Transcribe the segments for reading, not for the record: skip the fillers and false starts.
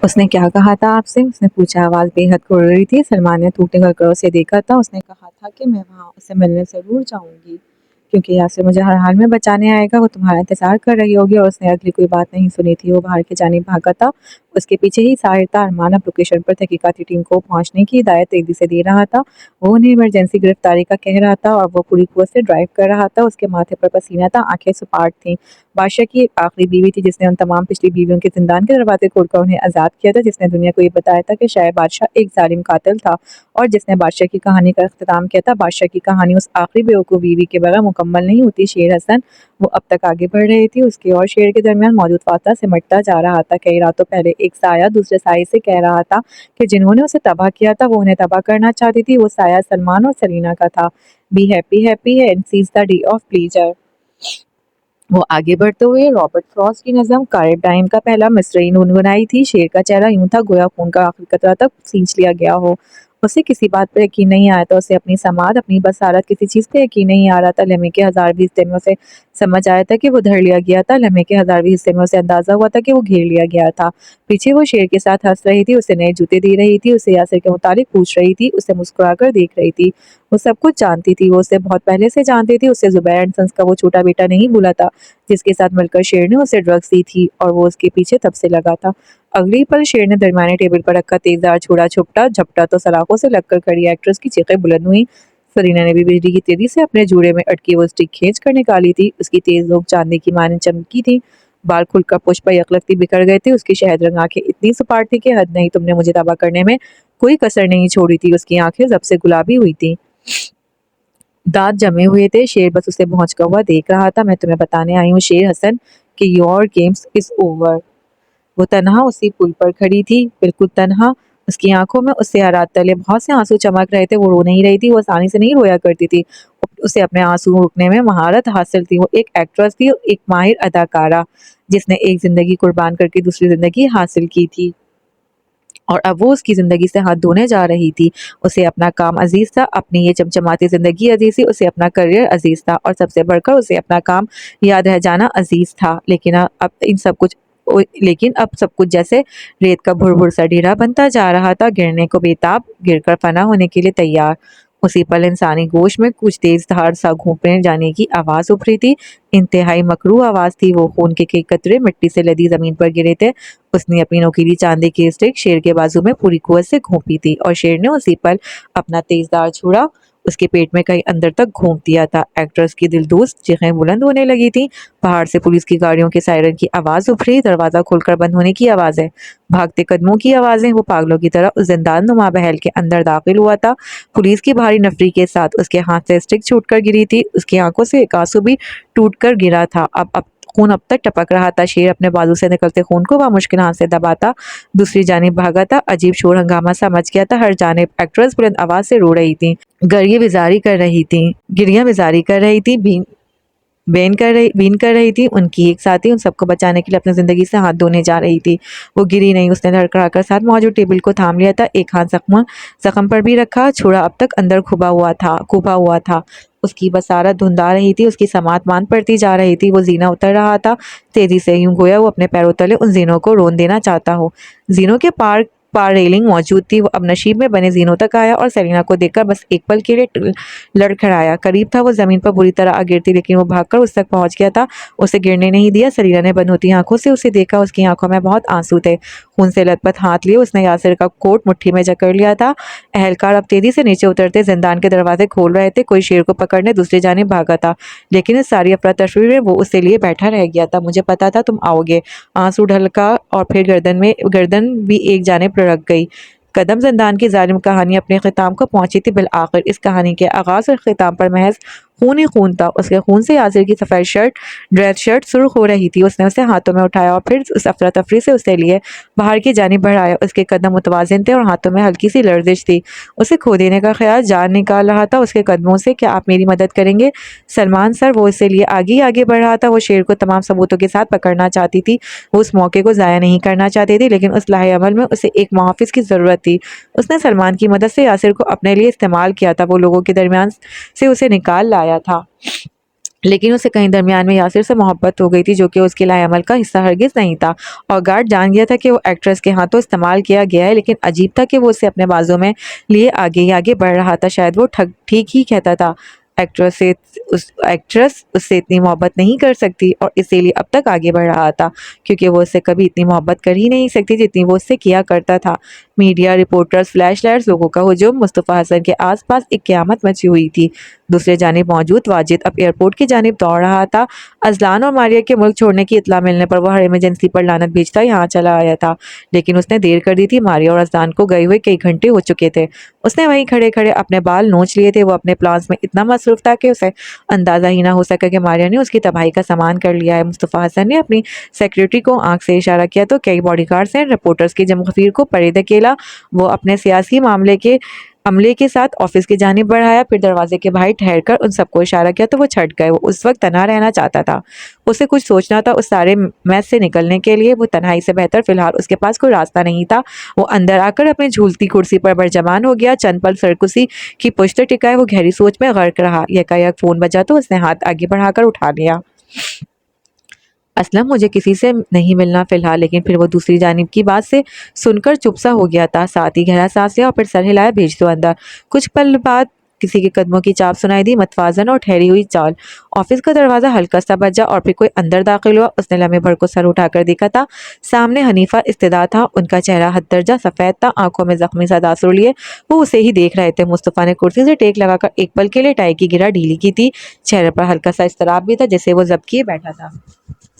उसने क्या कहा था आपसे? उसने पूछा। आवाज़ बेहद कुड़ रही थी। सलमान ने टूटे ककड़ों से देखा था। उसने कहा था कि मैं वहाँ उससे मिलने ज़रूर जाऊँगी, क्योंकि यासिर मुझे हर हाल में बचाने आएगा। वो तुम्हारा इंतज़ार कर रही होगी। और उसने अगली कोई बात नहीं सुनी थी। वो बाहर की जानिब भागा था। उसके पीछे ही साहिर था। अरमान अब लोकेशन पर तहकीकाती टीम को पहुँचने की हिदायत तेज़ी से दे रहा था। वो उन्हें इमरजेंसी गिरफ्तारी का कह रहा था और वो पूरी कुव्वत से ड्राइव कर रहा था। उसके माथे पर पसीना था, आँखें सपाट थीं। बादशाह की एक आखिरी बीवी थी जिसने उन तमाम पिछली बीवियों के ज़िंदान के दरवाज़े खोलकर उन्हें आज़ाद किया था, जिसने दुनिया को ये बताया था कि शायद बादशाह एक ज़ालिम कातिल था और जिसने बादशाह की कहानी का इख्तिताम किया था। बादशाह की कहानी उस आखिरी बेवकूफ़ बीवी के बगैर मुकम्मल नहीं होती। शेर हसन वो अब तक आगे बढ़ रही थी। उसके और शेर के दरमियान मौजूद फासला सिमटता जा रहा था। कई रातों पहले एक साया दूसरे साये से कह रहा था कि जिन्होंने उसे तबाह किया था वो उन्हें तबाह करना चाहती थी। वो साया सलमान और सलीना का था। बी हैप्पी हैप्पी है and seize the day of pleasure. वो आगे बढ़ते हुए रॉबर्ट फ्रॉस्ट की नज़म कारिब टाइम का पहला मिसरई गुनगुनाई थी। शेर का चेहरा यूं था गोया खून का आखिरी कतरा तक सींच लिया गया हो। उसे किसी बात पर यकीन नहीं आया था। उसे अपनी समात, अपनी बसारत, किसी चीज़ पे यकीन नहीं आ रहा था। लम्हे के 1000वीं हिस्से में उसे समझ आया था कि वो धर लिया गया था। लम्हे के 1000वीं हिस्से में उसे अंदाजा हुआ था कि वो घेर लिया गया था। पीछे वो शेर के साथ हंस रही थी, उसे नए जूते दे रही थी, उसे यासिर के मुतालिक पूछ रही थी, उसे मुस्कुराकर देख रही थी। वो सब कुछ जानती थी। वो उसे बहुत पहले से जानती थी। उसे जुबैर एंड सन्स का वो छोटा बेटा नहीं भूला था जिसके साथ मिलकर शेर ने उसे ड्रग्स दी थी और वो उसके पीछे तब से लगा था। अगली पल शेर ने दरमियाने टेबल पर रखा तेजदार छुरा छुपटा झपटा तो सलाखों से लगकर खड़ी एक्ट्रेस की चीखें बुलंद हुई। सरीना ने भी बिजली की तेजी से अपने जूड़े में अटकी वो स्टिक खींच कर निकाली थी। उसकी तेज नोक चांदी की माने चमकी थी। बाल खुलकर पुष्प पर यकलकती बिखर गए थे। उसकी शहद रंग आंखें इतनी सपाट थी कि हद नहीं, तुमने मुझे तबाह करने में कोई कसर नहीं छोड़ी थी। उसकी आंखें जब से गुलाबी हुई थी, दांत जमे हुए थे। शेर बस उसे भौंचका हुआ देख रहा था। मैं तुम्हें बताने आई हूँ शेर हसन कि योर गेम्स इज ओवर। वो तन्हा उसी पुल पर खड़ी थी, बिल्कुल तन्हा। उसकी आंखों में उससे आरात तले बहुत से आंसू चमक रहे थे। वो रो नहीं रही थी, वो आसानी से नहीं रोया करती थी। उसे अपने आंसू रोकने में महारत हासिल थी। वो एक एक्ट्रेस थी, एक माहिर अदाकारा जिसने एक जिंदगी कुर्बान करके दूसरी जिंदगी हासिल की थी और अब वो उसकी ज़िंदगी से हाथ धोने जा रही थी। उसे अपना काम अज़ीज़ था, अपनी ये चमचमाती ज़िंदगी अज़ीज़ थी, उसे अपना करियर अज़ीज़ था और सबसे बढ़कर उसे अपना काम याद रह जाना अज़ीज़ था। लेकिन अब सब कुछ जैसे रेत का भुर-भुर सा ढेरा बनता जा रहा था, गिरने को बेताब, गिरकर फना होने के लिए तैयार। उसी पल इंसानी गोश्त में कुछ तेज धार सा घूंपने जाने की आवाज़ उभरी थी। इंतहाई मकरूह आवाज़ थी। वो खून के कई कतरे मिट्टी से लदी ज़मीन पर गिरे थे। उसने अपनी नोकीली चांदी की स्टिक शेर के बाजू में पूरी कुव्वत से घोंपी थी और शेर ने उसी पल अपना तेजदार छुरा उसके पेट में कहीं अंदर तक घोंप दिया था। एक्ट्रेस की दिलदोज़ चीखें बुलंद होने लगी थी। बाहर से पुलिस की गाड़ियों के सायरन की आवाज़ उभरी, दरवाज़ा खुलकर बंद होने की आवाज़ें, भागते कदमों की आवाज़ें। वो पागलों की तरह उस जिंदान नुमा महल के अंदर दाखिल हुआ था, पुलिस की भारी नफरी के साथ। उसके हाथ से स्टिक छूटकर गिरी थी, उसकी आंखों से एक आंसू भी टूटकर गिरा था। अब खून अब तक टपक रहा था। शेर अपने बाजू से निकलते खून को बामुश्किल हाथ से दबाता दूसरी जानिब भागा था। अजीब शोर हंगामा सा मच गया था। हर जानिब एक्ट्रेस बुलंद आवाज से रो रही थी, गिरियां बिजारी कर रही थी, बीन कर रही थी। उनकी एक साथी उन सबको बचाने के लिए अपनी जिंदगी से हाथ धोने जा रही थी। वो गिरी नहीं, उसने लड़खड़ाकर साथ मौजूद टेबल को थाम लिया था। एक हाथ जख्म पर भी रखा। छुरा अब तक अंदर खुबा हुआ था। उसकी बसारत धुंधा रही थी, उसकी समात मान पड़ती जा रही थी। वो जीना उतर रहा था तेजी से, यूं गोया वो अपने पैरों तले उन जीनों को रोन देना चाहता हो। जीनों के पार पार रेलिंग मौजूद थी। वो अब नशीब में बने जीनों तक आया और सेलिना को देखकर बस एक पल के लिए लड़खड़ाया। करीब था वो जमीन पर बुरी तरह आ गिरती, लेकिन वो भागकर उस तक पहुंच गया था, उसे गिरने नहीं दिया। सेलिना ने बंद होती आंखों से उसे देखा। उसकी आंखों में बहुत आंसू थे। खून से लथपथ हाथ लिए उसने यासिर का कोट मुट्ठी में जकड़ लिया था। एहलकार अब तेजी से नीचे उतरते जिंदान के दरवाजे खोल रहे थे। कोई शेर को पकड़ने दूसरी जानिब भागा था, लेकिन इस सारी अफरा तफरी में वो उससे लिए बैठा रह गया था। मुझे पता था तुम आओगे। आंसू ढलका और फिर गर्दन भी एक जानिब लुढ़क गई। कदम जिंदान की जालिम कहानी अपने ख़िताम को पहुंची थी। बिल आखिर इस कहानी के आगाज़ और ख़िताम पर महज खून ही खून था। उसके खून से यासिर की सफ़ेद ड्रेस शर्ट सुर्ख हो रही थी। उसने उसे हाथों में उठाया और फिर उस अफरा तफरी से उसे लिए बाहर की जानिब बढ़ाया। उसके कदम मुतवाज़िन थे और हाथों में हल्की सी लर्जिश थी। उसे खो देने का ख्याल जान निकाल रहा था उसके कदमों से। क्या आप मेरी मदद करेंगे सलमान सर? वो इससे लिए आगे ही आगे बढ़ रहा था। वो शेर को तमाम सबूतों के साथ पकड़ना चाहती थी। वो उस मौके को ज़ाया नहीं करना चाहती थी, लेकिन उस लाहे अमल में उसे एक मुहाफ़िज़ की ज़रूरत थी। उसने सलमान की मदद से यासिर को अपने लिए इस्तेमाल किया था। वो लोगों के दरमियान से उसे निकाल लाया था, लेकिन उसे कहीं दरमियान में यासिर से मोहब्बत हो गई थी, जो कि उसके लाएअमल का हिस्सा हरगिज़ नहीं था। और गार्ड जान गया था कि वो एक्ट्रेस के हाथों इस्तेमाल किया गया है, लेकिन अजीब था कि वो उसे अपने बाजू में लिए आगे ही आगे बढ़ रहा था। शायद वो ठीक ही कहता था। एक्ट्रेस उससे इतनी मोहब्बत नहीं कर सकती और इसीलिए अब तक आगे बढ़ रहा था, क्योंकि वो उससे कभी इतनी मोहब्बत कर ही नहीं सकती जितनी वो उससे किया करता था। मीडिया रिपोर्टर्स, फ्लैश लाइट्स, लोगों का हुजूम मुस्तफ़ा हसन के आसपास एक क़यामत मची हुई थी। दूसरे जानिब मौजूद वाजिद अब एयरपोर्ट की जानिब दौड़ रहा था। अजलान और मारिया के मुल्क छोड़ने की इत्तला मिलने पर वह हर इमरजेंसी पर लानत भेजता यहाँ चला आया था, लेकिन उसने देर कर दी थी। मारिया और अजलान को गए हुए कई घंटे हो चुके थे। उसने वहीं खड़े खड़े अपने बाल नोच लिए थे। वो अपने प्लान्स में इतना मसरूफ था कि उसे अंदाज़ा ही ना हो सका कि मारिया ने उसकी तबाही का सामान कर लिया है। मुस्तफ़ा हसन ने अपनी सेक्रेटरी को आंख से इशारा किया तो कई बॉडीगार्ड्स ने रिपोर्टर्स की जमगफीर को परे धकेला। वो अपने सियासी अमले के साथ ऑफिस की जानिब बढ़ाया, फिर दरवाजे के बाहर ठहर कर उन सबको इशारा किया तो वो छट गए। वो उस वक्त तन्हा रहना चाहता था। उसे कुछ सोचना था उस सारे मैस से निकलने के लिए। वो तन्हाई से बेहतर फिलहाल उसके पास कोई रास्ता नहीं था। वो अंदर आकर अपनी झूलती कुर्सी पर बरजमान हो गया। चंद पल सरकुर्सी की पुश्त टिकाए वो गहरी सोच में गर्क रहा। यकायक फोन बजा तो उसने हाथ आगे बढ़ाकर उठा लिया। असलम, मुझे किसी से नहीं मिलना फ़िलहाल। लेकिन फिर वो दूसरी जानिब की बात से सुनकर चुप सा हो गया था। साथ ही गहरा सांस लिया और फिर सर हिलाया, भेज दो अंदर। कुछ पल बाद किसी के कदमों की चाप सुनाई दी, मतवाजन और ठहरी हुई चाल। ऑफिस का दरवाज़ा हल्का सा बजा और फिर कोई अंदर दाखिल हुआ। उसने लम्हे भर को सर उठाकर देखा था। सामने हनीफा इस्तेदा था। उनका चेहरा हद दर्जा सफ़ेद था, आंखों में जख्मी सा तासुर लिए वो उसे ही देख रहे थे। मुस्तफ़ा ने कुर्सी से टेक लगाकर एक पल के लिए टाई की गिरा ढीली की थी। चेहरे पर हल्का सा इस्तराब भी था, जैसे वो जब्त किए बैठा था।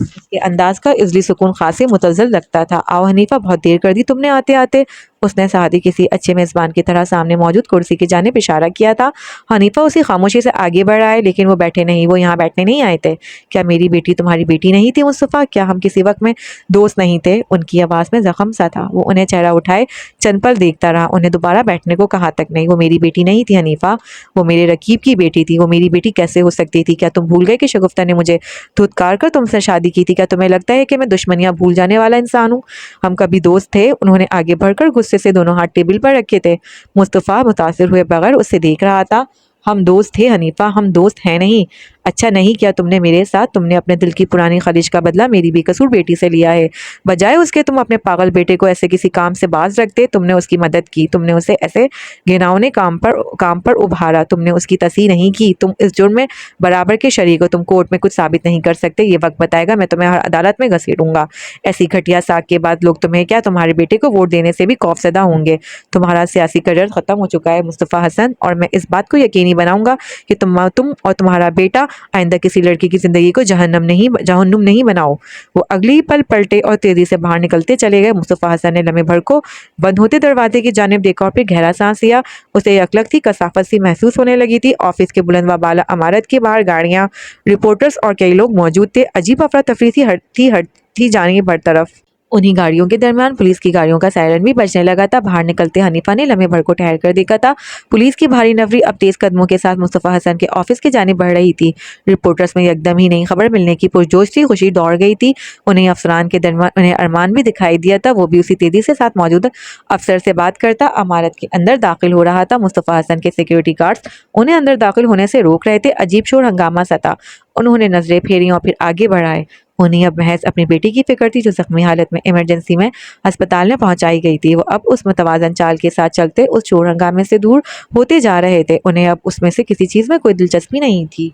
उसके अंदाज का इजली सुकून खासी मुतज़्ज़ल लगता था। आओ हनीफा, बहुत देर कर दी तुमने आते आते। उसने सादी किसी अच्छे मेज़बान की तरह सामने मौजूद कुर्सी की जानिब इशारा किया था। हनीफा उसी खामोशी से आगे बढ़ आए, लेकिन वो बैठे नहीं। वो यहाँ बैठने नहीं आए थे। क्या मेरी बेटी तुम्हारी बेटी नहीं थी मुस्तफ़ा? क्या हम किसी वक्त में दोस्त नहीं थे? उनकी आवाज़ में जख्म सा था। वो उन्हें चेहरा उठाए चंद पल देखता रहा। उन्हें दोबारा बैठने को कहा तक नहीं। वो मेरी बेटी नहीं थी हनीफा, वो मेरे रकीब की बेटी थी। वो मेरी बेटी कैसे हो सकती थी? क्या तुम भूल गए कि शगुफ्ता ने मुझे धुतकार कर तुमसे शादी की थी? क्या तुम्हें लगता है कि मैं दुश्मनियां भूल जाने वाला इंसान हूँ? हम कभी दोस्त थे। उन्होंने आगे बढ़कर गुस्से से दोनों हाथ टेबल पर रखे थे। मुस्तफ़ा मुतासिर हुए बगैर उसे देख रहा था। हम दोस्त थे हनीफा, हम दोस्त हैं नहीं। अच्छा नहीं किया तुमने मेरे साथ। तुमने अपने दिल की पुरानी खलिश का बदला मेरी बेकसूर बेटी से लिया है। बजाय उसके तुम अपने पागल बेटे को ऐसे किसी काम से बाज रखते। तुमने उसकी मदद की। तुमने उसे ऐसे घिनौने काम पर उभारा। तुमने उसकी तस्हीर नहीं की। तुम इस जुर्म में बराबर के शरीक हो। तुम कोर्ट में कुछ साबित नहीं कर सकते। ये वक्त बताएगा। मैं तुम्हें हर अदालत में घसीटूंगा। ऐसी घटिया साख के बाद लोग तुम्हें क्या तुम्हारे बेटे को वोट देने से भी खौफजदा होंगे। तुम्हारा सियासी करियर खत्म हो चुका है मुस्तफ़ा हसन, और मैं इस बात को यकीनी बनाऊंगा कि तुम और तुम्हारा बेटा आइंदा किसी लड़की की जिंदगी को जहन्नुम नहीं बनाओ। वो अगली पल पलटे और तेजी से बाहर निकलते चले गए। मुस्तफ़ा हसन ने लम्हे भर को बंद होते दरवाजे की जानिब देखा और फिर गहरा सांस लिया। उसे यकलक सी कसाफत सी महसूस होने लगी थी। ऑफिस के बुलंद व बाला इमारत के बाहर गाड़ियां, रिपोर्टर्स और कई लोग मौजूद थे। अजीब अफरा तफरी थी, हटती जानी हर तरफ। उन्हीं गाड़ियों के दरमियान पुलिस की गाड़ियों का सायरन भी बजने लगा था। बाहर निकलते हनीफा ने लम्हे भर को ठहर कर देखा था। पुलिस की भारी नफरी अब तेज कदमों के साथ मुस्तफ़ा हसन के ऑफिस की जानिब बढ़ रही थी। रिपोर्टर्स में एकदम ही नई खबर मिलने की पुरजोश थी। खुशी दौड़ गई थी। उन्हें अफसरान के दरमियान उन्हें अरमान भी दिखाई दिया था। वो भी उसी तेजी से साथ मौजूद अफसर से बात करता इमारत के अंदर दाखिल हो रहा था। मुस्तफ़ा हसन के सिक्योरिटी गार्ड्स उन्हें अंदर दाखिल होने से रोक रहे थे। अजीब शोर हंगामा सा था। उन्होंने नजरें फेरी और फिर आगे बढ़ाए। उन्हें अब महज अपनी बेटी की फिक्र थी, जो जख्मी हालत में इमरजेंसी में अस्पताल में पहुंचाई गई थी। वो अब उस मुतवाजन चाल के साथ चलते उस शोर हंगामे से दूर होते जा रहे थे। उन्हें अब उसमें से किसी चीज़ में कोई दिलचस्पी नहीं थी।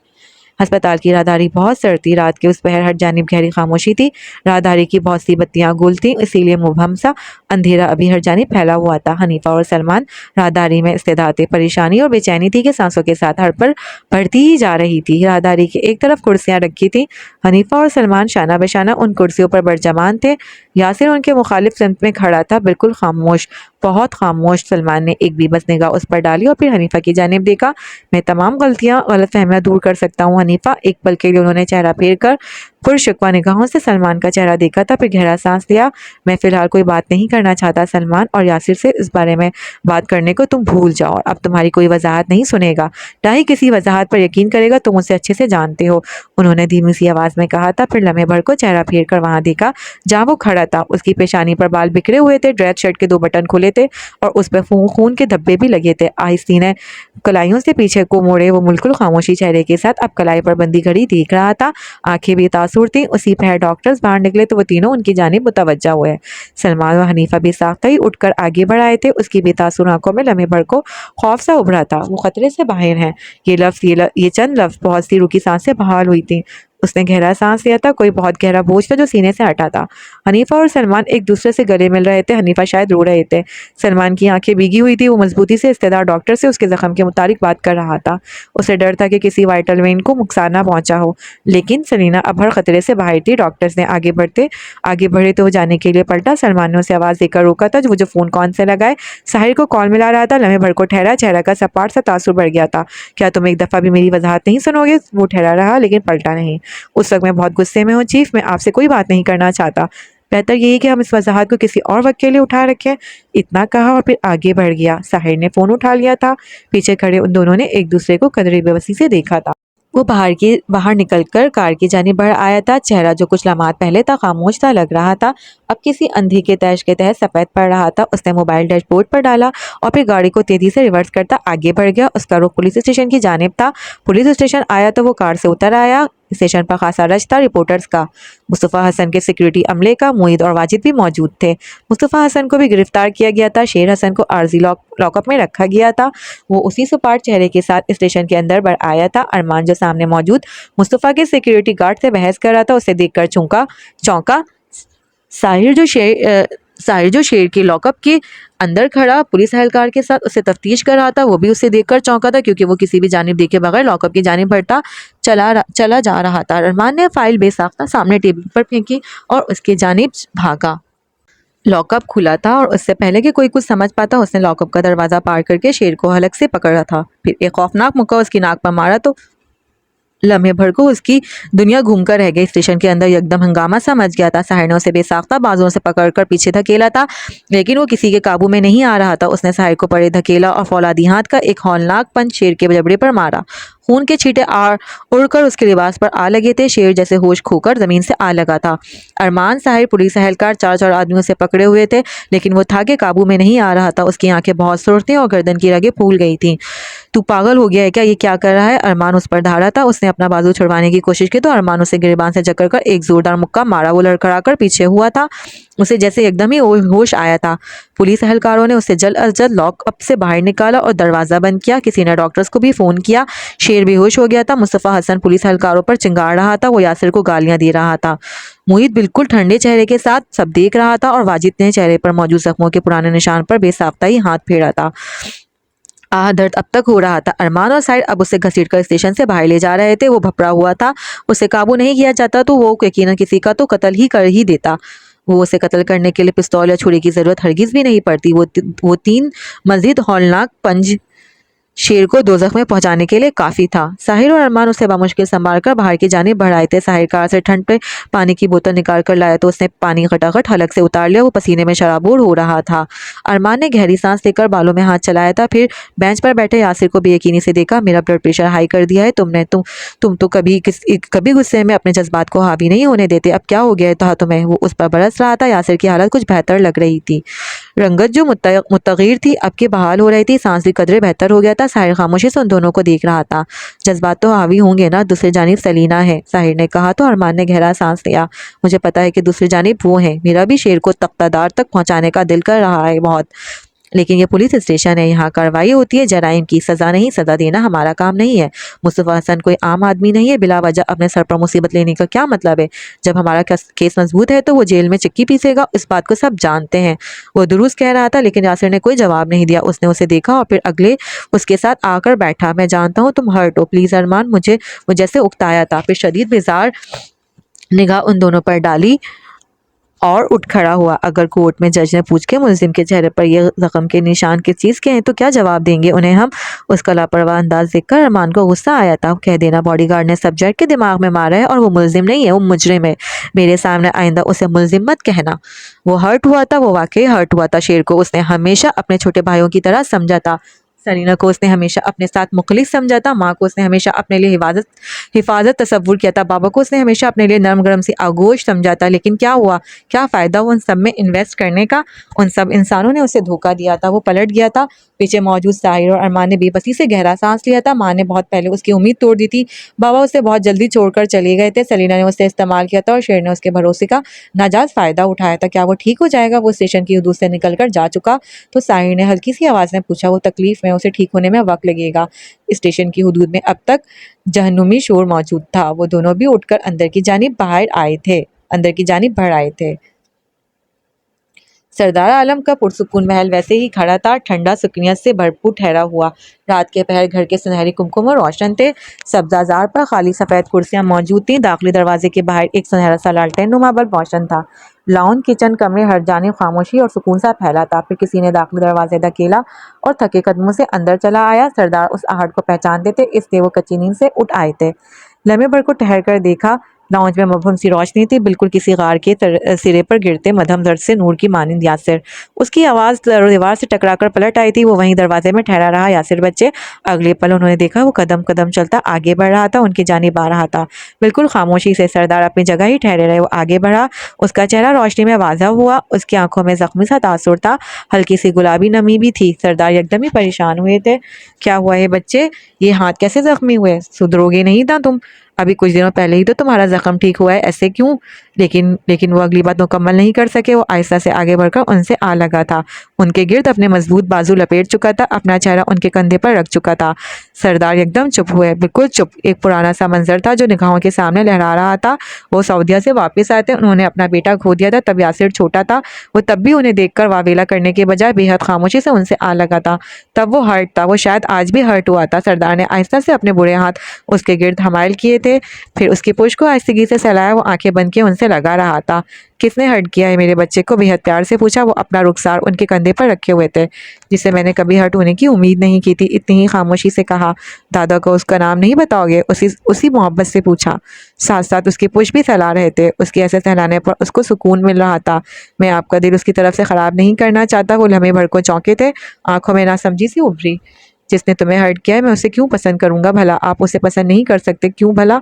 अस्पताल की राहदारी बहुत सर्द थी। रात के उस पहर हर जानिब गहरी खामोशी थी। राहदारी की बहुत सी बत्तियां गुल थीं, इसीलिए मुबहम सा अंधेरा अभी हर जानिब फैला हुआ था। हनीफा और सलमान राहदारी में इस्तेदा थे। परेशानी और बेचैनी थी कि सांसों के साथ हर पर बढ़ती ही जा रही थी। राहदारी की एक तरफ कुर्सियां रखी थीं। हनीफा और सलमान शाना बेशाना उन कुर्सियों पर बरजमान थे। यासिर उनके मुखालिफ सिमत में खड़ा था, बिल्कुल खामोश, बहुत खामोश। सलमान ने एक बेबस निगाह उस पर डाली और फिर हनीफा की जानिब देखा। मैं तमाम गलत फहमियां दूर कर सकता हूँ हनीफा। एक पल के लिए उन्होंने चेहरा फेर कर पुरशुकवा निगाहों से सलमान का चेहरा देखा था, फिर गहरा सांस लिया। मैं फिलहाल कोई बात नहीं करना चाहता सलमान, और यासिर से इस बारे में बात करने को तुम भूल जाओ, और अब तुम्हारी कोई वजाहत नहीं सुनेगा, ना ही किसी वजाहत पर यकीन करेगा, तुम उसे अच्छे से जानते हो, उन्होंने धीमी सी आवाज में कहा था। फिर लम्हे भर को चेहरा फेर कर वहां देखा जहाँ वो खड़ा था। उसकी पेशानी पर बाल बिखरे हुए थे, ड्रेस शर्ट के 2 बटन खुले थे और उस पर खून के धब्बे भी लगे थे। आहिस्ती ने कलाइयों से पीछे को मोड़े वो बिल्कुल खामोशी चेहरे के साथ अब कलाई पर बंदी घड़ी देख रहा था। आंखें बेतासुर थीं। उसी पहर डॉक्टर्स बाहर निकले तो वो तीनों उनकी जानिब मुतवज्जा हुए। सलमान और हनीफा भी साख्ता ही उठकर आगे बढ़ आए थे। उसकी बेतासुर आंखों में लम्हे भर को खौफ सा उभरा था। वो खतरे से बाहर हैं। ये चंद लफ्ज बहुत सी रुकी सांसें बहाल हुई थी। उसने गहरा सांस लिया था। कोई बहुत गहरा बोझ था जो सीने से हटा था। हनीफा और सलमान एक दूसरे से गले मिल रहे थे। हनीफा शायद रो रहे थे। सलमान की आंखें भीगी हुई थी। वो मजबूती से इस्तेदार डॉक्टर से उसके जख्म के मुताबिक बात कर रहा था। उसे डर था कि किसी वाइटल वेन को नुकसान ना पहुंचा हो, लेकिन सलीना अब हर खतरे से बाहर थी। डॉक्टर्स ने आगे बढ़े तो वो जाने के लिए पलटा। सलमान ने उसे आवाज़ देकर रोका था। जो फ़ोन कौन से लगाए? साहिर को कॉल मिला रहा था। लम्हे भर को ठहरा। चेहरा का सपाट सा तासुर बढ़ गया था। क्या तुम एक दफ़ा भी मेरी वजाहत नहीं सुनोगे? वो ठहरा रहा लेकिन पलटा नहीं। उस वक्त मैं बहुत गुस्से में हूँ चीफ, मैं आपसे कोई बात नहीं करना चाहता। बेहतर यही कि हम इस वजाहत को किसी और वक्त के लिए उठा रखें। इतना कहा और फिर आगे बढ़ गया। साहिर ने फ़ोन उठा लिया था। पीछे खड़े उन दोनों ने एक दूसरे को कदरे बेबसी से देखा था। वो बाहर निकलकर कार की जानिब बढ़ आया था। चेहरा जो कुछ लम्हात पहले था खामोश सा लग रहा था, अब किसी अंधी के तैश के तहत सफ़ेद पड़ रहा था। उसने मोबाइल डैशबोर्ड पर डाला और फिर गाड़ी को तेज़ी से रिवर्स करता आगे बढ़ गया। उसका रुख पुलिस स्टेशन की जानिब था। पुलिस स्टेशन आया तो वो कार से उतर आया। स्टेशन पर खासा रश था रिपोर्टर्स का, मुस्तफ़ा हसन के सिक्योरिटी अमले का। मोहित और वाजिद भी मौजूद थे। मुस्तफ़ा हसन को भी गिरफ्तार किया गया था। शेर हसन को आर्जी लॉकअप में रखा गया था। वो उसी सुपार चेहरे के साथ स्टेशन के अंदर बढ़ आया था। अरमान जो सामने मौजूद मुस्तफ़ा के सिक्योरिटी गार्ड से बहस कर रहा था, उसे देखकर चौंका। साहिर जो शेर के लॉकअप के अंदर खड़ा पुलिस एहलकार के साथ उसे तफ्तीश कर रहा था, वो भी उसे देखकर चौंका था, क्योंकि वो किसी भी जानिब देखे बगैर लॉकअप की जानिब बढ़ता चला जा रहा था। अरमान ने फाइल बेसाख्ता सामने टेबल पर फेंकी और उसके जानिब भागा। लॉकअप खुला था और उससे पहले कि कोई कुछ समझ पाता, उसने लॉकअप का दरवाज़ा पार करके शेर को हलक से पकड़ा था। फिर एक खौफनाक मुक्का उसकी नाक पर मारा तो लम्हे भर को उसकी दुनिया घूमकर रह गई। स्टेशन के अंदर एकदम हंगामा सा मच गया था। साहिर ने उसे बेसाख्ता बाजुओं से पकड़कर पीछे धकेला था, लेकिन वो किसी के काबू में नहीं आ रहा था। उसने साहिर को पड़े धकेला और फौलादी हाथ का एक हौलनाक पंच शेर के जबड़े पर मारा। खून के छींटे उड़कर उसके लिबास पर आ लगे थे। शेर जैसे होश खोकर जमीन से आ लगा था। अरमान, साहिर, पुलिस एहलकार 4 आदमियों से पकड़े हुए थे, लेकिन वो था के काबू में नहीं आ रहा था। उसकी आंखें बहुत सुर्ख थीं और गर्दन की रगें फूल गई थीं। तू पागल हो गया है क्या? ये क्या कर रहा है? अरमान उस पर धारा था। उसने अपना बाजू छुड़वाने की कोशिश की तो अरमान उसे गिरबान से जकड़कर एक जोरदार मुक्का मारा। वो लड़खड़ाकर पीछे हुआ था। उसे जैसे एकदम ही होश आया था। पुलिस एहलकारों ने उसे जल्द अज जल्द लॉकअप से बाहर निकाला और दरवाज़ा बंद किया। किसी ने डॉक्टर्स को भी फ़ोन किया। शेर बेहोश हो गया था। मुस्तफ़ा हसन पुलिस एहलकारों पर चिंगाड़ रहा था। वो यासिर को गालियां दे रहा था। मोहित बिल्कुल ठंडे चेहरे के साथ सब देख रहा था और वाजिद ने चेहरे पर मौजूद जख्मों के पुराने निशान पर बेसाख्ता ही हाथ फेरा था। दर्द अब तक हो रहा था। अरमान और साइड अब उसे घसीटकर स्टेशन से बाहर ले जा रहे थे। वो भपड़ा हुआ था। उसे काबू नहीं किया जाता तो वो यकीनन किसी का तो कत्ल ही कर ही देता। वो उसे कत्ल करने के लिए पिस्तौल या छुरी की ज़रूरत हरगिज़ भी नहीं पड़ती। वो 3 मज़ीद हौलनाक पंज शेर को दोज़ख में पहुंचाने के लिए काफ़ी था। साहिर और अरमान उसे बामुश्किल संभाल कर बाहर की जानिब बढ़ाए थे। साहिर कार से ठंड पे पानी की बोतल निकाल कर लाया तो उसने पानी खटाखट हलक से उतार लिया। वो पसीने में शराबूर हो रहा था। अरमान ने गहरी सांस लेकर बालों में हाथ चलाया था। फिर बेंच पर बैठे यासिर को बेयकीनी से देखा। मेरा ब्लड प्रेशर हाई कर दिया है तुमने। तुम तो कभी गुस्से में अपने जज्बात को हावी नहीं होने देते। अब क्या हो गया था तुम्हें? वो उस पर बरस रहा था। यासिर की हालत कुछ बेहतर लग रही थी। रंगत जो मुतगीर थी अब के बहाल हो रही थी। सांस भी कदरे बेहतर हो गया था। साहिर खामोशी से उन दोनों को देख रहा था। जज्बात तो हावी होंगे ना। दूसरी जानिब सलीना है, साहिर ने कहा तो अरमान ने गहरा सांस लिया। मुझे पता है कि दूसरी जानिब वो है। मेरा भी शेर को तख्तादार तक पहुंचाने का दिल कर रहा है बहुत, लेकिन ये पुलिस स्टेशन है, यहाँ कार्रवाई होती है जराइम की, सज़ा नहीं। सज़ा देना हमारा काम नहीं है। मुस्तफ़ा हसन कोई आम आदमी नहीं है। बिला वजह अपने सर पर मुसीबत लेने का क्या मतलब है? जब हमारा केस मजबूत है तो वो जेल में चिक्की पीसेगा। इस बात को सब जानते हैं। वो दुरुस्त कह रहा था, लेकिन यासिर ने कोई जवाब नहीं दिया। उसने उसे देखा और फिर अगले उसके साथ आकर बैठा। मैं जानता हूँ तुम हर्ट हो, प्लीज़ अरमान। मुझे जैसे उकताया था। फिर शदीद बेजार निगाह उन दोनों पर डाली और उठ खड़ा हुआ। अगर कोर्ट में जज ने पूछ के मुलजिम के चेहरे पर ये जख्म के निशान किस चीज़ के हैं तो क्या जवाब देंगे उन्हें हम। उसका लापरवाह अंदाज देखकर अरमान को गुस्सा आया था। कह देना बॉडीगार्ड ने सब्जेक्ट के दिमाग में मारा है और वो मुलजिम नहीं है, वो मुजरिम है। मेरे सामने आइंदा उसे मुलजिम मत कहना। वो हर्ट हुआ था, वो वाकई हर्ट हुआ था। शेर को उसने हमेशा अपने छोटे भाइयों की तरह समझा था। सरीना को उसने हमेशा अपने साथ मुखलिस समझा था। माँ को उसने हमेशा अपने लिए हिफाजत हिफाजत तस्वुर किया था। बाबा को उसने हमेशा अपने लिए नरम गरम सी आगोश समझा था। लेकिन क्या हुआ, क्या फ़ायदा उन सब में इन्वेस्ट करने का। उन सब इंसानों ने उसे धोखा दिया था। वो पलट गया था। पीछे मौजूद साहिर और अरमान ने बेबसी से गहरा सांस लिया था। माँ ने बहुत पहले उसकी उम्मीद तोड़ दी थी। बाबा उसे बहुत जल्दी छोड़कर चले गए थे। सलीना ने उसे इस्तेमाल किया था और शेर ने उसके भरोसे का नाजायज़ फ़ायदा उठाया था। क्या वो ठीक हो जाएगा। वो स्टेशन की हदूद से निकल कर जा चुका तो साहिर ने हल्की सी आवाज़ में पूछा। वो तकलीफ़ में, उसे ठीक होने में वक्त लगेगा। स्टेशन की हदूद में अब तक जहन्नुमी शोर मौजूद था। वो दोनों भी उठकर अंदर की जानिब बढ़ आए थे। सरदार आलम का पुरसुकून महल वैसे ही खड़ा था, ठंडा सुकूनियत से भरपूर ठहरा हुआ। रात के पहर घर के सुनहरी कुमकुम और रोशन थे। सब्जाजार पर खाली सफ़ेद कुर्सियां मौजूद थीं। दाखिली दरवाजे के बाहर एक सुनहरा सा लालटेन नुमा बल्ब रोशन था। लाउन किचन कमरे हर जानिब खामोशी और सुकून सा फैला था। फिर किसी ने दाखिली दरवाजे धकेला और थके कदमों से अंदर चला आया। सरदार उस आहट को पहचानते थे, इसलिए वो कच्ची नींद से उठ आए थे। लम्हे भर को ठहर कर देखा। लाउंज में मबहम सी रोशनी थी, बिल्कुल किसी गार के सिरे पर गिरते मध्यम दर्द से नूर की मानिंद। यासिर, उसकी आवाज़ दीवार से टकराकर पलट आई थी। वो वहीं दरवाजे में ठहरा रहा। यासिर बच्चे। अगले पल उन्होंने देखा वो कदम कदम चलता आगे बढ़ रहा था, उनकी जानिब आ रहा था। बिल्कुल खामोशी से। सरदार अपनी जगह ही ठहरे रहे। वो आगे बढ़ा। उसका चेहरा रोशनी में वाज़ा हुआ। उसकी आंखों में जख्मी सा तासुर था, हल्की सी गुलाबी नमी भी थी। सरदार एकदम ही परेशान हुए थे। क्या हुआ है बच्चे, ये हाथ कैसे जख्मी हुए? सुधरोगे नहीं था तुम? अभी कुछ दिनों पहले ही तो तुम्हारा जख्म ठीक हुआ है, ऐसे क्यों? लेकिन वो अगली बात मुकम्मल नहीं कर सके। वो आहिस्ता से आगे बढ़कर उनसे आ लगा था। उनके गिर्द अपने मजबूत बाजू लपेट चुका था, अपना चेहरा उनके कंधे पर रख चुका था। सरदार एकदम चुप हुए, बिल्कुल चुप। एक पुराना सा मंजर था जो निगाहों के सामने लहरा रहा था। वो सऊदिया से वापस आए थे, उन्होंने अपना बेटा खो दिया था। तब यासिर छोटा था। वो तब भी उन्हें देखकर वावेला करने के बजाय बेहद खामोशी से उनसे आ लगा था। तब वो हर्ट था, वो शायद आज भी हर्ट हुआ था। सरदार ने आहिस्ता से अपने बुरे हाथ उसके गिर्द हमायल किए थे, फिर उसकी पुश को आहिस्तगी से सहलाया। वो आंखें बंद किए उनसे लगा रहा था। किसने हर्ट किया है मेरे बच्चे को? बेहद प्यार से पूछा। वो अपना रुखसार उनके कंधे पर रखे हुए थे, जिसे मैंने कभी हर्ट होने की उम्मीद नहीं की थी। इतनी ही खामोशी से कहा। दादा को उसका नाम नहीं बताओगे? उसी मोहब्बत से पूछा। साथ साथ उसकी पुश भी सहला रहे थे। उसके ऐसे सहलाने पर उसको सुकून मिल रहा था। मैं आपका दिल उसकी तरफ से ख़राब नहीं करना चाहता। वो लम्हे भर को चौंके थे, आंखों में नासमझी सी उभरी। जिसने तुम्हें हर्ट किया है मैं उसे क्यों पसंद करूंगा भला? आप उसे पसंद नहीं कर सकते, क्यों भला?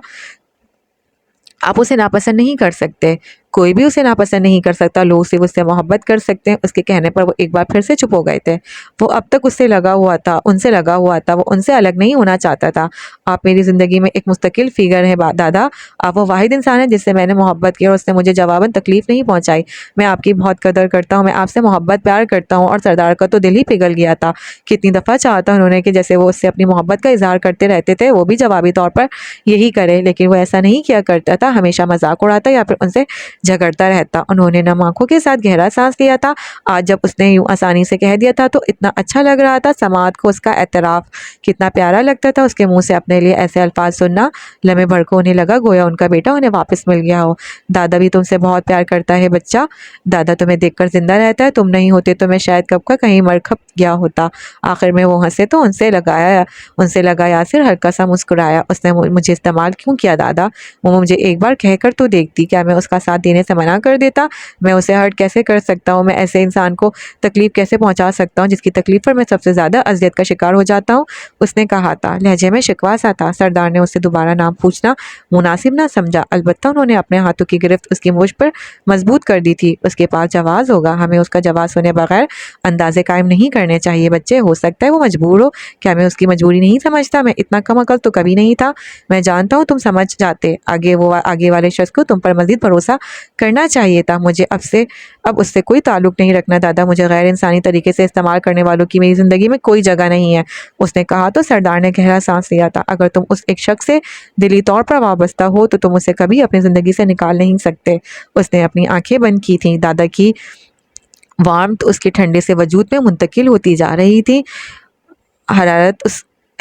आप उसे नापसंद नहीं कर सकते। कोई भी उसे नापसंद नहीं कर सकता। लोग सिर्फ उससे मोहब्बत कर सकते हैं। उसके कहने पर वो एक बार फिर से चुप हो गए थे। वो अब तक उससे लगा हुआ था, उनसे लगा हुआ था। वो उनसे अलग नहीं होना चाहता था। आप मेरी ज़िंदगी में एक मुस्तकिल फिगर है दादा। आप वो वाहिद इंसान है जिससे मैंने मोहब्बत की और उसने मुझे जवाबन तकलीफ़ नहीं पहुँचाई। मैं आपकी बहुत कदर करता हूँ। मैं आपसे मोहब्बत प्यार करता हूँ। और सरदार का तो दिल ही पिघल गया था। कितनी दफ़ा चाहता उन्होंने कि जैसे वो उससे अपनी मोहब्बत का इजहार करते रहते थे, वो भी जवाबी तौर पर यही करे। लेकिन वो ऐसा नहीं किया करता था। हमेशा मजाक उड़ाता या फिर उनसे झगड़ता रहता। उन्होंने नम आंखों के साथ गहरा सांस लिया था। आज जब उसने यूं आसानी से कह दिया था तो इतना अच्छा लग रहा था। समात को उसका एतराफ़ कितना प्यारा लगता था। उसके मुंह से अपने लिए ऐसे अल्फाज सुनना। लम्हे भर को उन्हें लगा गोया उनका बेटा उन्हें वापस मिल गया हो। दादा भी तुमसे बहुत प्यार करता है बच्चा। दादा तुम्हें देखकर जिंदा रहता है। तुम नहीं होते तो मैं शायद कब का कहीं मर खप गया होता। आखिर में वो हंसे तो उनसे लगा यासिर हल्का सा मुस्कुराया। उसने मुझे इस्तेमाल क्यों किया दादा? वो मुझे एक बार कहकर तो देखती। क्या मैं उसका साथ देने से मना कर देता? मैं उसे हर्ट कैसे कर सकता हूँ? मैं ऐसे इंसान को तकलीफ़ कैसे पहुँचा सकता हूँ जिसकी तकलीफ़ पर मैं सबसे ज़्यादा अजियत का शिकार हो जाता हूँ? उसने कहा था। लहजे में शिकवा सा था। सरदार ने उससे दोबारा नाम पूछना मुनासिब ना समझा। अलबत्ता उन्होंने अपने हाथों की गिरफ्त उसकी मुझ पर मजबूत कर दी थी। उसके पास जवाब होगा। हमें उसका जवाब सुने बगैर अंदाजे कायम नहीं करने चाहिए बच्चे। हो सकता है वो मजबूर हो। क्या मैं उसकी मजबूरी नहीं समझता? मैं इतना कम अकल तो कभी नहीं था। मैं जानता हूँ तुम समझ जाते। आगे वाले शख्स को तुम पर मजीद भरोसा करना चाहिए था। मुझे अब उससे कोई ताल्लुक नहीं रखना दादा। मुझे गैर इंसानी तरीके से इस्तेमाल करने वालों की मेरी ज़िंदगी में कोई जगह नहीं है। उसने कहा तो सरदार ने गहरा सांस लिया था। अगर तुम उस एक शख्स से दिली तौर पर वाबस्ता हो तो तुम उसे कभी अपनी ज़िंदगी से निकाल नहीं सकते। उसने अपनी आंखें बंद की थीं। दादा की वार्मथ उसके ठंडे से वजूद में मुंतकिल होती जा रही थी। हरारत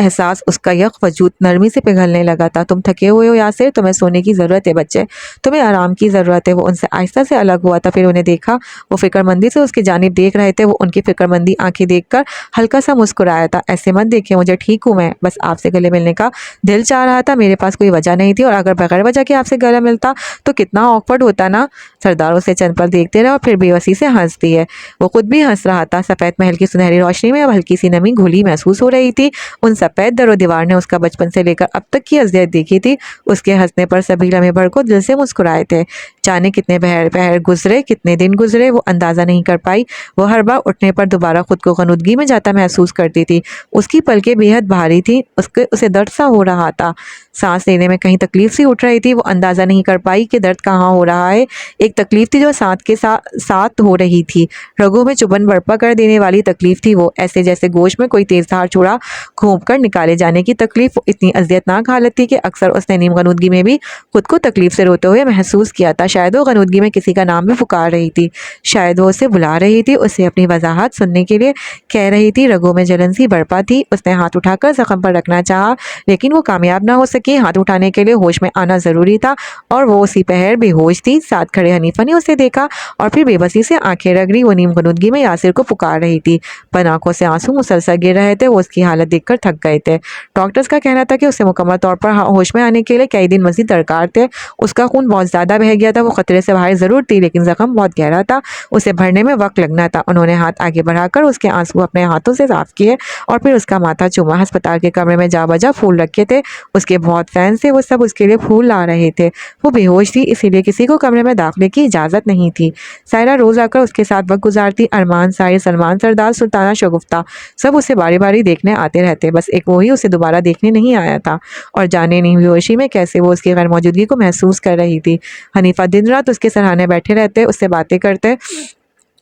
एहसास उसका यक वजूद नरमी से पिघलने लगा था। तुम थके हुए हो यासिर, तुम्हें सोने की ज़रूरत है बच्चे, तुम्हें आराम की ज़रूरत है। वो उनसे आहिस्ता से अलग हुआ था, फिर उन्हें देखा। वो फिक्रमंदी से उसकी जानिब देख रहे थे। वो उनकी फिक्रमंदी आंखें देखकर हल्का सा मुस्कुराया था। ऐसे मत देखें मुझे, ठीक हूँ मैं, बस आपसे गले मिलने का दिल चाह रहा था। मेरे पास कोई वजह नहीं थी, और अगर बगैर वजह के आपसे गला मिलता तो कितना ऑकवर्ड होता ना। सरदार उसे चंद पल देखते रहे और फिर बेबसी से हंस दिए। वो खुद भी हंस रहा था। सफ़ेद महल की सुनहरी रोशनी में अब हल्की सी नमी घुली महसूस हो रही थी। उन सफ़ेद दरो दीवार ने उसका बचपन से लेकर अब तक की अज़ियत देखी थी। उसके हंसने पर सभी लम्हे भर को दिल से मुस्कुराए थे। जाने कितने पहर पहर गुजरे, कितने दिन गुजरे, वो अंदाज़ा नहीं कर पाई। वो हर बार उठने पर दोबारा खुद को गनुदगी में जाता महसूस करती थी। उसकी पलकें बेहद भारी थी, उसे दर्द सा हो रहा था। सांस लेने में कहीं तकलीफ सी उठ रही थी। वो अंदाज़ा नहीं कर पाई कि दर्द कहाँ हो रहा है। एक तकलीफ थी जो सांस के साथ हो रही थी। रगों में चुभन बर्पा कर देने वाली तकलीफ थी वो, ऐसे जैसे गोश्त में कोई तेज धार चूड़ा घोंप कर निकाले जाने की तकलीफ। इतनी अजियतनाक हालत थी कि अक्सर उसने नीम गनुदगी में भी खुद को तकलीफ से रोते हुए महसूस किया था। शायद वो गनुदगी में किसी का नाम भी पुकार रही थी, शायद वो उसे बुला रही थी, उसे अपनी वजाहत सुनने के लिए कह रही थी। रगों में जलन सी बर्पा थी। उसने हाथ उठाकर जख्म पर रखना चाहा, लेकिन वो कामयाब ना हो सकी। हाथ उठाने के लिए होश में आना जरूरी था, और वो उसी पहर बेहोश थी। साथ खड़े हनीफा ने उसे देखा और फिर बेबसी से आंखें रगड़ी। वो नीम गनुदगी में यासिर को पुकार रही थी, पर आंखों से आंसू मुसलसल गिर रहे थे। वो उसकी हालत देखकर थक गए थे। डॉक्टर्स का कहना था कि उसे मुकम्मल तौर पर होश में आने के लिए कई दिन मजीद दरकार थे। उसका खून बहुत ज़्यादा बह गया था। वो खतरे से बाहर ज़रूर थी, लेकिन जख्म बहुत गहरा था, उसे भरने में वक्त लगना था। उन्होंने हाथ आगे बढ़ाकर उसके आंसू अपने हाथों से साफ किए और फिर उसका माथा चूमा। अस्पताल के कमरे में जा बजा फूल रखे थे, उसके बहुत फैंस थे, वो सब उसके लिए फूल ला रहे थे। वो बेहोश थी, इसीलिए किसी को कमरे में दाखिले की इजाज़त नहीं थी। सायरा रोज़ आकर उसके साथ वक्त गुजारती। अरमान, साहिर, सलमान, सरदार, सुल्ताना, शगुफ्ता सब उसे बारी बारी देखने आते रहते। बस एक वो ही उसे दोबारा देखने नहीं आया था, और जाने नहीं बेहोशी में कैसे वो उसकी गैर मौजूदगी को महसूस कर रही थी। हनीफा दिन रात उसके सराहने बैठे रहते, उससे बातें करते।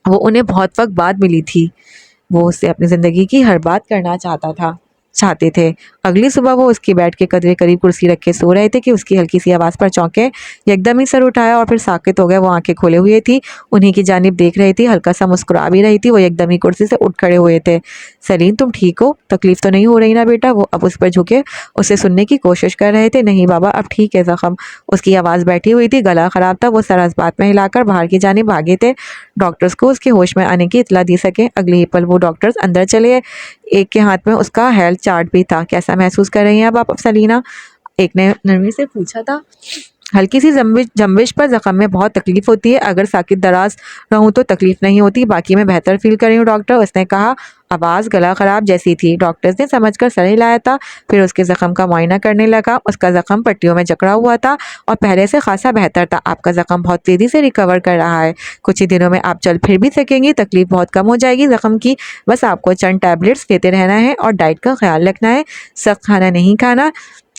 वो उन्हें बहुत वक्त बाद मिली थी। वो उससे अपनी ज़िंदगी की हर बात करना चाहते थे। अगली सुबह वो उसकी बेड के कदरे करीब कुर्सी रखे सो रहे थे कि उसकी हल्की सी आवाज़ पर चौंके। एकदम ही सर उठाया और फिर साकित हो गए। वो आंखें खोले हुए थी, उन्हीं की जानिब देख रही थी, हल्का सा मुस्कुरा भी रही थी। वो एकदम ही कुर्सी से उठ खड़े हुए थे। सलीम, तुम ठीक हो? तकलीफ तो नहीं हो रही ना बेटा? वो अब उस पर झुके उसे सुनने की कोशिश कर रहे थे। नहीं बाबा, अब ठीक है जख्म। उसकी आवाज़ बैठी हुई थी, गला खराब था। वो सर बात में हिलाकर बाहर की जानिब भागे थे, डॉक्टर्स को उसके होश में आने की इतला दी सके। अगले ही पल वो डॉक्टर्स अंदर चले। एक के हाथ में उसका हेल्थ चार्ट भी था। कैसा महसूस कर रही हैं अब आप सलीना? एक ने नरमी से पूछा था। हल्की सी जम्बिश पर जख्म में बहुत तकलीफ होती है। अगर साकित दराज रहूं तो तकलीफ नहीं होती, बाकी मैं बेहतर फील कर रही हूँ डॉक्टर, उसने कहा। आवाज़ गला ख़राब जैसी थी। डॉक्टर्स ने समझकर सर हिलाया था, फिर उसके ज़ख्म का मुआयना करने लगा। उसका ज़ख्म पट्टियों में जकड़ा हुआ था और पहले से खासा बेहतर था। आपका ज़ख्म बहुत तेज़ी से रिकवर कर रहा है, कुछ ही दिनों में आप चल फिर भी सकेंगी। तकलीफ बहुत कम हो जाएगी ज़ख्म की। बस आपको चंद टैबलेट्स लेते रहना है और डाइट का ख्याल रखना है। सख्त खाना नहीं खाना,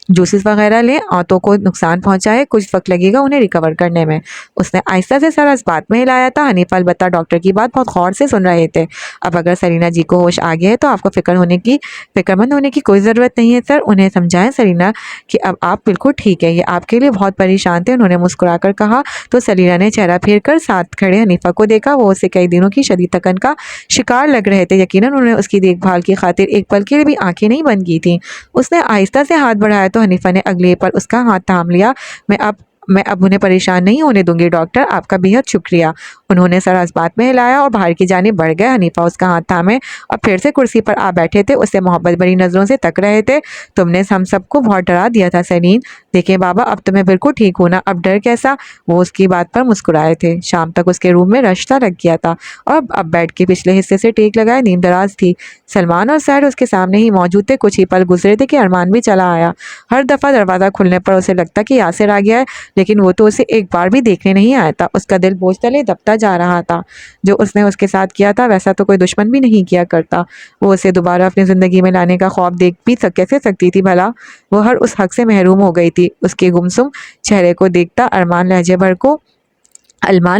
जूसेस वगैरह लें, आंतों को नुकसान पहुंचाए, कुछ वक्त लगेगा उन्हें रिकवर करने में। उसने आहिस्ता से सर इस बात में हिलाया था। हनीफा अलबत्ता डॉक्टर की बात बहुत गौर से सुन रहे थे। अब अगर सरीना जी को होश आ गया है तो आपको फिक्रमंद होने की कोई ज़रूरत नहीं है सर। उन्हें समझाएं सरीना कि अब आप बिल्कुल ठीक है, ये आपके लिए बहुत परेशान थे, उन्होंने मुस्कुराकर कहा। तो सलीना ने चेहरा फेर कर साथ खड़े हनीफा को देखा। वो उसे कई दिनों की शदीद थकन का शिकार लग रहे थे। यकीनन उन्होंने उसकी देखभाल की खातिर एक पल के लिए भी आंखें नहीं बंद की थी। उसने आहिस्ता से हाथ बढ़ाया तो हनीफा ने अगले पर उसका हाथ थाम लिया। मैं अब उन्हें परेशान नहीं होने दूंगी डॉक्टर, आपका बेहद शुक्रिया। उन्होंने सर बात में हिलाया और बाहर की जानिब बढ़ गए। हनीफा उसका हाथ थामे और फिर से कुर्सी पर आ बैठे थे। उससे मोहब्बत भरी नज़रों से तक रहे थे। तुमने हम सबको बहुत डरा दिया था सलीन। देखें बाबा, अब तुम्हें बिल्कुल ठीक होना, अब डर कैसा? वो उसकी बात पर मुस्कुराए थे। शाम तक उसके रूम में रश्ता लग गया था और अब बेड के पिछले हिस्से से टेक लगाए नींद दराज थी। सलमान और सैर उसके सामने ही मौजूद थे। कुछ ही पल गुजरे थे कि अरमान भी चला आया। हर दफ़ा दरवाज़ा खुलने पर उसे लगता कि यासिर आ गया है, लेकिन वो तो उसे एक बार भी देखने नहीं आया था। उसका दिल बोझ तले दबता जा रहा था। जो उसने उसके साथ किया था वैसा तो कोई दुश्मन भी नहीं किया करता। वो उसे दोबारा अपनी ज़िंदगी में लाने का ख्वाब देख भी कैसे सकती थी भला? वो हर उस हक से महरूम हो गई थी। उसके गुमसुम चेहरे को देखता अरमान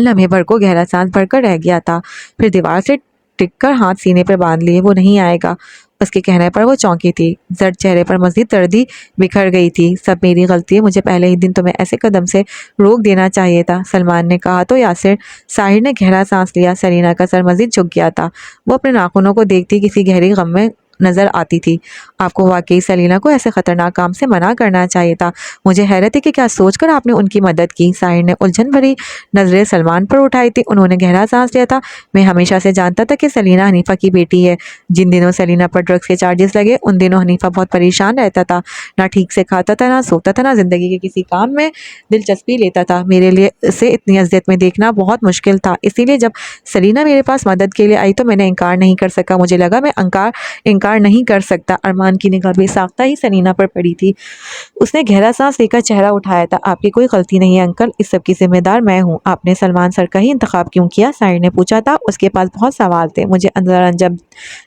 लम्हे भर को गहरा सांस भरकर रह गया था। फिर दीवार से टिककर हाथ सीने पर बांध लिए। वो नहीं आएगा, उसके कहने पर वो चौंकी थी। जर्द चेहरे पर मज़ीद दर्दी बिखर गई थी। सब मेरी गलती है, मुझे पहले ही दिन तुम्हें ऐसे कदम से रोक देना चाहिए था, सलमान ने कहा तो यासिर। साहिर ने गहरा सांस लिया। सरीना का सर मज़ीद झुक गया था। वो अपने नाखूनों को देखती किसी गहरी गम में नज़र आती थी। आपको वाकई सलीना को ऐसे ख़तरनाक काम से मना करना चाहिए था। मुझे हैरत है कि क्या सोचकर आपने उनकी मदद की। साहिर ने उलझन भरी नज़रें सलमान पर उठाई थी। उन्होंने गहरा सांस लिया था। मैं हमेशा से जानता था कि सलीना हनीफा की बेटी है। जिन दिनों सलीना पर ड्रग्स के चार्जेस लगे उन दिनों हनीफा बहुत परेशान रहता था। ना ठीक से खाता था, ना सोता था, ना जिंदगी के किसी काम में दिलचस्पी लेता था। मेरे लिए इसे इतनी अजियत में देखना बहुत मुश्किल था। इसीलिए जब सलीना मेरे पास मदद के लिए आई तो मैंने इनकार नहीं कर सका। मुझे लगा मैं इनकार नहीं कर सकता। अरमान की निगाह बेसाख्ता ही सलीना पर पड़ी थी। उसने गहरा सांस लेकर चेहरा उठाया था। आपकी कोई गलती नहीं है अंकल, इस सब की जिम्मेदार मैं हूँ। आपने सलमान सर का ही इंतखाब क्यों किया? साहिर ने पूछा था। उसके पास बहुत सवाल थे। मुझे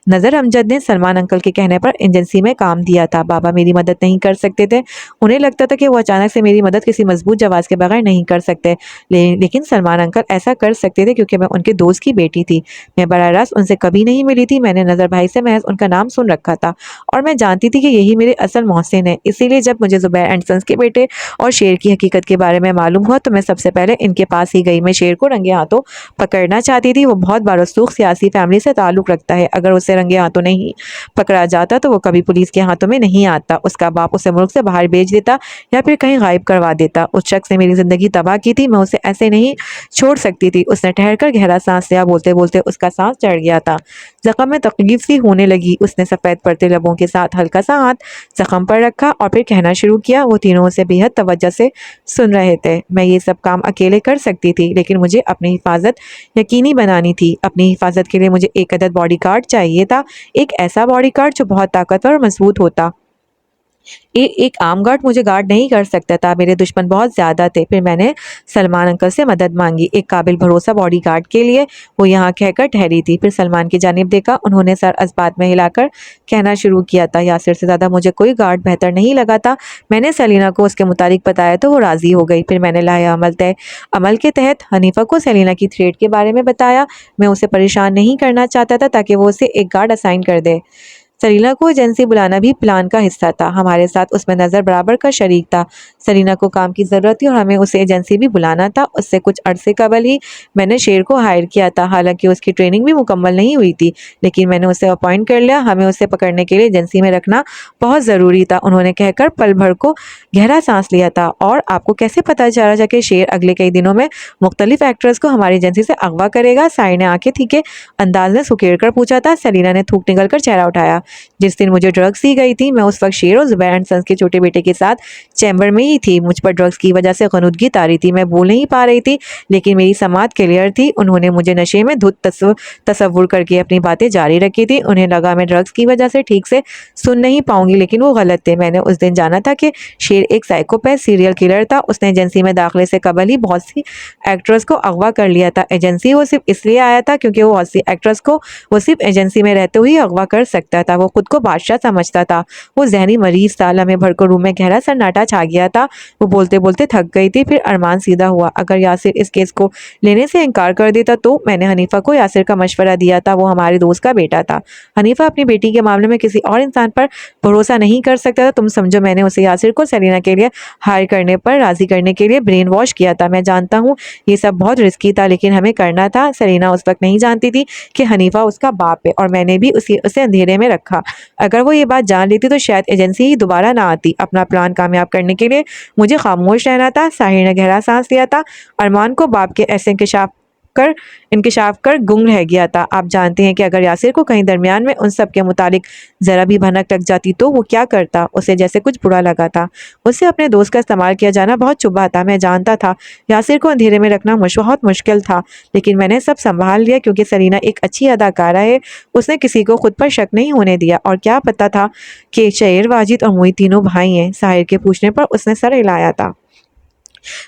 नजर अमजद ने सलमान अंकल के कहने पर एजेंसी में काम दिया था। बाबा मेरी मदद नहीं कर सकते थे। उन्हें लगता था कि वो अचानक से मेरी मदद किसी मजबूत जवाब के बगैर नहीं कर सकते। लेकिन सलमान अंकल ऐसा कर सकते थे क्योंकि मैं उनके दोस्त की बेटी थी। मैं बराह रास्त उनसे कभी नहीं मिली थी। मैंने नजर भाई से महज उनका नाम सुन रखा था और मैं जानती थी कि यही मेरे असल मोहसिन है। इसीलिए जब मुझे जुबैर एंड सन्स के बेटे और शेर की हकीकत के बारे में मालूम हुआ तो मैं सबसे पहले इनके पास ही गई। मैं शेर को रंगे हाथों पकड़ना चाहती थी। वो बहुत बारसूख सियासी फैमिली से ताल्लुक रखता है। अगर उसे रंगे हाथों नहीं पकड़ा जाता तो वो कभी पुलिस के हाथों में नहीं आता। उसका बाप उसे मुल्क से बाहर भेज देता या फिर कहीं गायब करवा देता। उस शख्स ने मेरी जिंदगी तबाह की थी। मैं उसे ऐसे नहीं छोड़ सकती थी। उसने ठहरकर गहरा सांस लिया। बोलते बोलते उसका सांस चढ़ गया था। जख्म में तकलीफ सी होने लगी। उसने सफ़ेद पड़ते लबों के साथ हल्का सा हाथ जख्म पर रखा और फिर कहना शुरू किया। वो तीनों से बेहद तवज्जो से सुन रहे थे। मैं ये सब काम अकेले कर सकती थी लेकिन मुझे अपनी हिफाजत यकीनी बनानी थी। अपनी हिफाजत के लिए मुझे एक अदद बॉडीगार्ड चाहिए था। एक ऐसा बॉडीगार्ड जो बहुत ताकतवर और मजबूत होता। एक आम गार्ड मुझे गार्ड नहीं कर सकता था। मेरे दुश्मन बहुत ज़्यादा थे। फिर मैंने सलमान अंकल से मदद मांगी एक काबिल भरोसा बॉडीगार्ड के लिए। वो यहाँ कहकर ठहरी थी। फिर सलमान की जानिब देखा। उन्होंने सर इस्बात में हिलाकर कहना शुरू किया था। यासिर से ज़्यादा मुझे कोई गार्ड बेहतर नहीं लगा था। मैंने सलीना को उसके मुताबिक बताया तो वो राज़ी हो गई। फिर मैंने लाया अमल के तहत हनीफा को सलीना की थ्रेट के बारे में बताया। मैं उसे परेशान नहीं करना चाहता था ताकि वो उसे एक गार्ड असाइन कर दे। सलीना को एजेंसी बुलाना भी प्लान का हिस्सा था। हमारे साथ उसमें नज़र बराबर का शरीक था। सलीना को काम की ज़रूरत थी और हमें उसे एजेंसी भी बुलाना था। उससे कुछ अरसे कबल ही मैंने शेर को हायर किया था। हालांकि उसकी ट्रेनिंग भी मुकम्मल नहीं हुई थी लेकिन मैंने उसे अपॉइंट कर लिया। हमें उसे पकड़ने के लिए एजेंसी में रखना बहुत ज़रूरी था। उन्होंने कहकर पल भर को गहरा सांस लिया था। और आपको कैसे पता चला कि शेर अगले कई दिनों में मुख्तलिफ एक्ट्रेस को हमारी एजेंसी से अगवा करेगा? साई ने आंखें ठीके अंदाज में सुकेड़ कर पूछा था। सलीना ने थूक निकल कर चेहरा उठाया। जिस दिन मुझे ड्रग्स दी गई थी मैं उस वक्त शेर और जुबैर एंड सन्स के छोटे बेटे के साथ चैम्बर में ही थी। मुझ पर ड्रग्स की वजह से गनुदगी तारी थी। मैं बोल नहीं पा रही थी लेकिन मेरी समात क्लियर थी। उन्होंने मुझे नशे में धुत तसव्वुर करके अपनी बातें जारी रखी थी। उन्हें लगा मैं ड्रग्स की वजह से ठीक से सुन नहीं पाऊंगी लेकिन वो गलत थे। मैंने उस दिन जाना था कि शेर एक साइकोपैथ सीरियल किलर था। उसने एजेंसी में दाखिले से कबल ही बहुत सी एक्ट्रेस को अगवा कर लिया था। एजेंसी वो सिर्फ इसलिए आया था क्योंकि वो बहुत सी एक्ट्रेस को वो सिर्फ एजेंसी में रहते हुए अगवा कर सकता था। वो खुद को बादशाह समझता था। वो जहनी मरीज था। लम्हे भर को रूम में गहरा सन्नाटा छा गया था। वो बोलते बोलते थक गई थी। फिर अरमान सीधा हुआ। अगर यासिर इस केस को लेने से इनकार कर देता तो? मैंने हनीफा को यासिर का मशवरा दिया था। वो हमारे दोस्त का बेटा था। हनीफा अपनी बेटी के मामले में किसी और इंसान पर भरोसा नहीं कर सकता था। तुम समझो मैंने उसे यासिर को सलीना के लिए हायर करने पर राजी करने के लिए ब्रेन वॉश किया था। मैं जानता हूँ ये सब बहुत रिस्की था लेकिन हमें करना था। सलीना उस वक्त नहीं जानती थी कि हनीफा उसका बाप है और मैंने भी उसे अंधेरे में रखा। अगर वो ये बात जान लेती तो शायद एजेंसी ही दोबारा ना आती। अपना प्लान कामयाब करने के लिए मुझे खामोश रहना था। साहिर ने गहरा सांस लिया था। अरमान को बाप के ऐसे इंकशाफ कर गुंग रह गया था। आप जानते हैं कि अगर यासिर को कहीं दरमियान में उन सब के मुतालिक ज़रा भी भनक लग जाती तो वो क्या करता? उसे जैसे कुछ बुरा लगा था। उससे अपने दोस्त का इस्तेमाल किया जाना बहुत चुभा था। मैं जानता था यासिर को अंधेरे में रखना बहुत मुश्किल था लेकिन मैंने सब संभाल लिया क्योंकि सलीना एक अच्छी अदाकारा है। उसने किसी को खुद पर शक नहीं होने दिया। और क्या पता था कि शेर, वाजिद और मोहित तीनों भाई हैं? साहिर के पूछने पर उसने सर हिलाया था।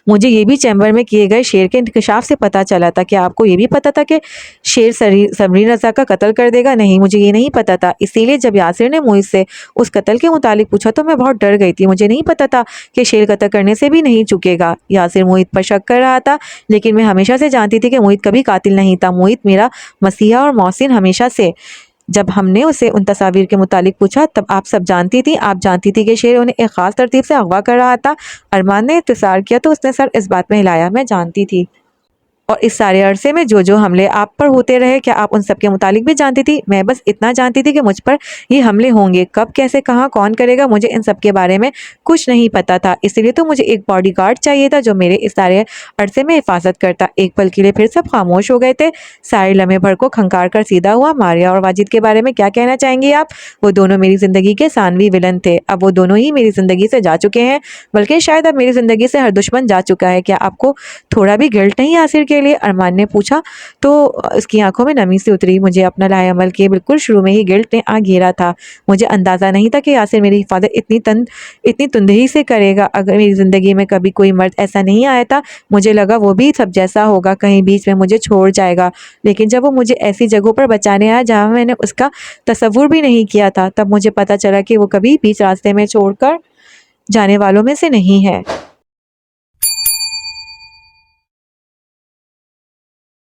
मुझे ये भी चैम्बर में किए गए शेर के इंकशाफ से पता चला था। कि आपको ये भी पता था कि शेर समरीन रजा का कत्ल कर देगा? नहीं, मुझे ये नहीं पता था। इसीलिए जब यासिर ने मोहित से उस कत्ल के मुतालिक पूछा तो मैं बहुत डर गई थी। मुझे नहीं पता था कि शेर कत्ल करने से भी नहीं चुकेगा। यासिर मोहित पर शक कर रहा था लेकिन मैं हमेशा से जानती थी कि मोहित कभी कातिल नहीं था। मोहित मेरा मसीहा और मोहसिन हमेशा से। जब हमने उसे उन तस्वीर के मुतालिक पूछा तब आप सब जानती थी। आप जानती थी कि शेर उन्हें एक ख़ास तरतीब से अगवा कर रहा था। अरमान ने इंतज़ार किया तो उसने सर इस बात में हिलाया। मैं जानती थी। और इस सारे अरसे में जो हमले आप पर होते रहे, क्या आप उन सब के मुतालिक भी जानती थी? मैं बस इतना जानती थी कि मुझ पर ये हमले होंगे, कब, कैसे, कहाँ, कौन करेगा, मुझे इन सब के बारे में कुछ नहीं पता था। इसलिए तो मुझे एक बॉडीगार्ड चाहिए था जो मेरे इस सारे अरसे में हिफाजत करता। एक पल के लिए फिर सब खामोश हो गए थे। सारे लम्हे भर को खंगार कर सीधा हुआ। मारिया और वाजिद के बारे में क्या कहना चाहेंगी आप? वो दोनों मेरी जिंदगी के सानवी विलन थे। अब वो दोनों ही मेरी जिंदगी से जा चुके हैं, बल्कि शायद अब मेरी जिंदगी से हर दुश्मन जा चुका है। क्या आपको थोड़ा भी गिल्ट नहीं यासिर के लिए? अरमान ने पूछा तो उसकी आंखों में नमी सी उतरी। मुझे अपना लाएअमल के बिल्कुल शुरू में ही गिल्ट ने आ घेरा था। मुझे अंदाजा नहीं था कि यासिर मेरी हिफाजत इतनी तुंदही से करेगा। अगर मेरी जिंदगी में कभी कोई मर्द ऐसा नहीं आया था, मुझे लगा वो भी सब जैसा होगा, कहीं बीच में मुझे छोड़ जाएगा। लेकिन जब वो मुझे ऐसी जगहों पर बचाने आया जहाँ मैंने उसका तसव्वुर भी नहीं किया था, तब मुझे पता चला कि वो कभी बीच रास्ते में छोड़कर जाने वालों में से नहीं है।